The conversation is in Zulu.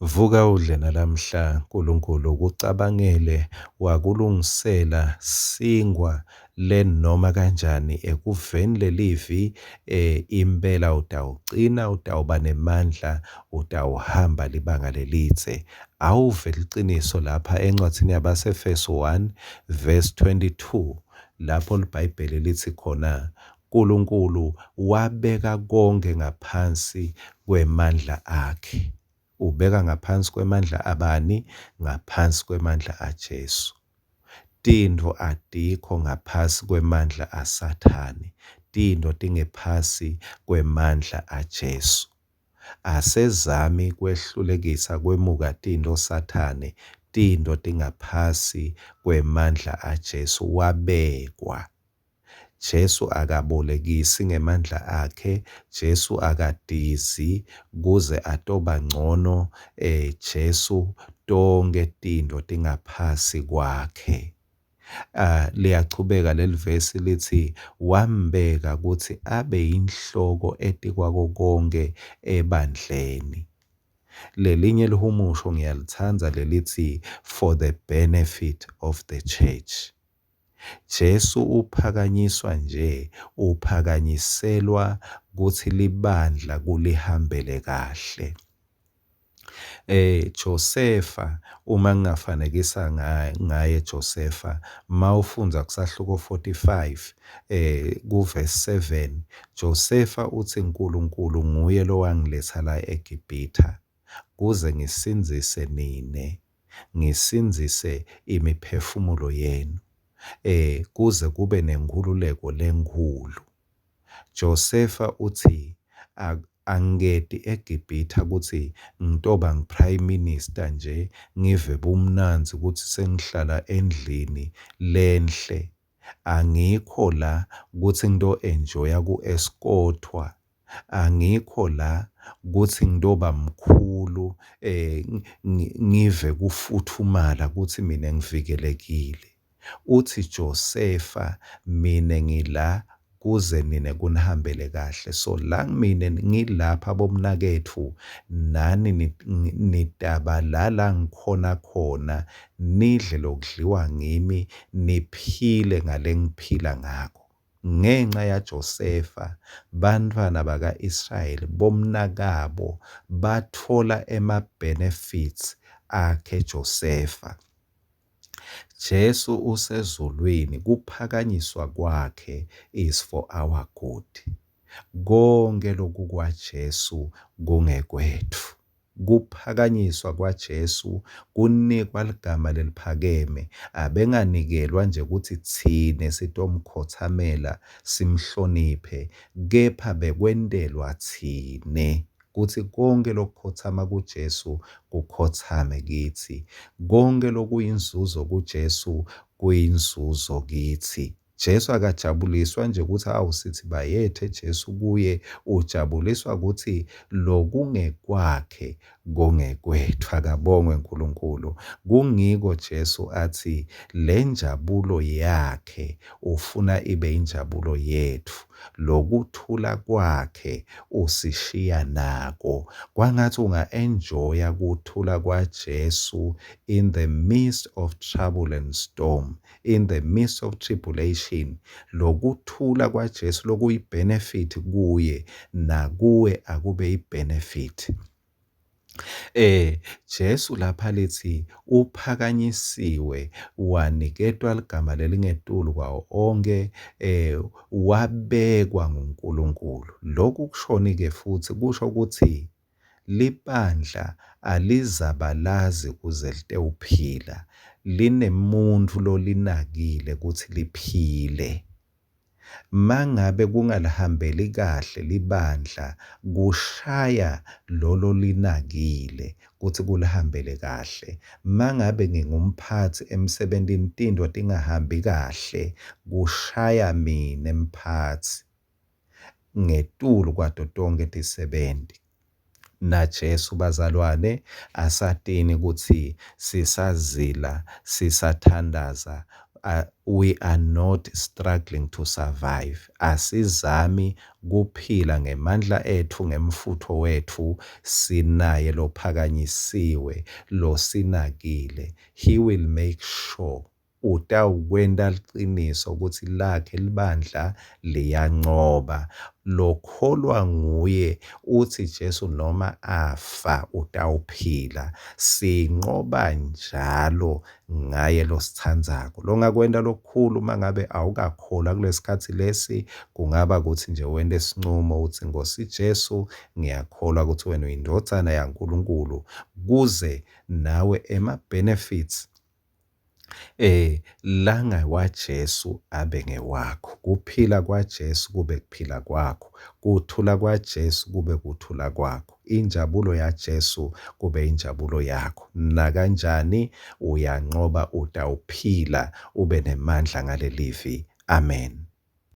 Vuka udle nalamhla uNkulunkulu ukucabangele wakulungisela singwa le noma kanjani ekuveni lelivi impela utawugcina utawuba nemandla utawuhamba libanga lelidze awuve liqiniso lapha encwadzini yabaseFeso 1 verse 22 lapho iBhayibheli lithi khona uNkulunkulu wabeka konke ngaphansi kwemandla akhe. Ubeka ngaphansi kwemandla abani? Ngaphansi kwemandla aJesu. Tintfo atikho ngaphansi kwemandla aSathane. Tintfo tingephasi kwemandla aJesu. Asezami kwehlulekisa kwemuka tintfo Sathane. Tintfo tingaphasi kwemandla aJesu wabekwa. Jesu akabolekisi ngemandla akhe, Jesu akadizi kuze atoba ngcono, Jesu tonke tintfo tingaphasi kwakhe. Liyachubeka leli verse lithi wambeka ukuthi abe yinhloko etikwako konke ebandleni. Lelinye lihumusho ngiyalithanda lelithi for the benefit of the church. Jesu uphakanyiswa nje, uphakanyiselwa kuthi libandla kulihambele kahle. Josefa uma ngingafanekisa ngaye Josefa mawufunza kusahluko 45 kuverse 7 Josefa uthi uNkulunkulu nguye lo wangiletha la eGibhitha kuze ngisinzise nine, ngisinzise imiphefumulo yenu. Kuze kube nenkululeko lenkulu. Josefa uthi angedi eGibhitha ukuthi ngitoba ngiprime minister nje ngive bumnanzi ukuthi sengihlala endlini lenhle. Angikho la ukuthi ngito enjoya ku-escortwa. Angikho la ukuthi ngitoba mkhulu ngive kufuthumala ukuthi mina ngivikelekile. Uthi Josefa mine ngila kuze nine kunihambele kahle. So la mina ngilapha bomnakethu nani nitabalala ngikhona khona nidle lokudliwa ngimi niphile ngale ngiphila ngakho. Ngenxa ya Josefa bantfwana baka-Israyeli bomnakabo bathola benefits akhe Josefa. Jesu usezulwini kuphakanyiswa kwakhe is for our good. Konke lokhu kwaJesu kungekwethu. Kuphakanyiswa kwaJesu kunikwa ligama leliphakeme abenganikelwa nje ukuthi thine sitomkhothamela simhloniphe kepha bekwentelwa thine kuthi konke lokukhothama kuJesu kukhothame kithi. Konke lokuyinzuzo kuJesu kuyinzuzo kithi. Jesu akajabuliswa nje ukuthi awusithi bayethe Jesu kuye, ujabuliswa ukuthi lokungekwakhe kongekwethu. Akabongwe uNkulunkulu. Kungiko Jesu athi le njabulo yakhe ufuna ibe injabulo yethu. Lokuthula kwakhe usishiya nako. Kwangathi unga-enjoya kuthula kwaJesu in the midst of trouble and storm, in the midst of tribulation. Lokuthula kwaJesu lokuyi-benefit kuye nakuwe akube i-benefit. Jesu lapha lithi uphakanyisiwe waniketwa ligama lelingetulu kwawo onke, wabekwa nguNkulunkulu. Lokhu kushoni-ke futhi kusho ukuthi libandla alizabalazi kuze lite uphila. Linemuntu lolinakile ukuthi liphile. Mangabe kungalihambeli kahle libandla kushaya lolo linakile ukuthi kulihambele kahle. Mangabe ngingumphathi emsebentini tintfo tingahambi kahle kushaya mina emphathi ngetulu kwato tonke tisebenti. NaJesu bazalwane asatini ukuthi sisazila sisathandaza We are not struggling to survive. Asizami kuphila ngemandla ethu ngemfutho wethu, sinaye lo phakanyisiwe, lo sinakile. He will make sure utawukwenta liqiniso ukuthi lakhe libandla liyanqoba. Lokholwa nguye uthi Jesu noma afa utawuphila. Sinqoba njalo ngaye lo sithandzako. Longakwenta lokukhulu mangabe awukakholwa kulesikhathi lesi, kungaba ukuthi nje wente isinqumo uthi Nkosi Jesu, ngiyakholwa ukuthi wena uyindodana yaNkulunkulu, kuze nawe benefits langa waJesu abe ngewakho, kuphila kwaJesu kube kuphila kwakho, kuthula kwaJesu kube kuthula kwakho, injabulo yaJesu kube injabulo yakho. Nakanjani uyanqoba, utawuphila ube nemandla ngalelivi. Amen.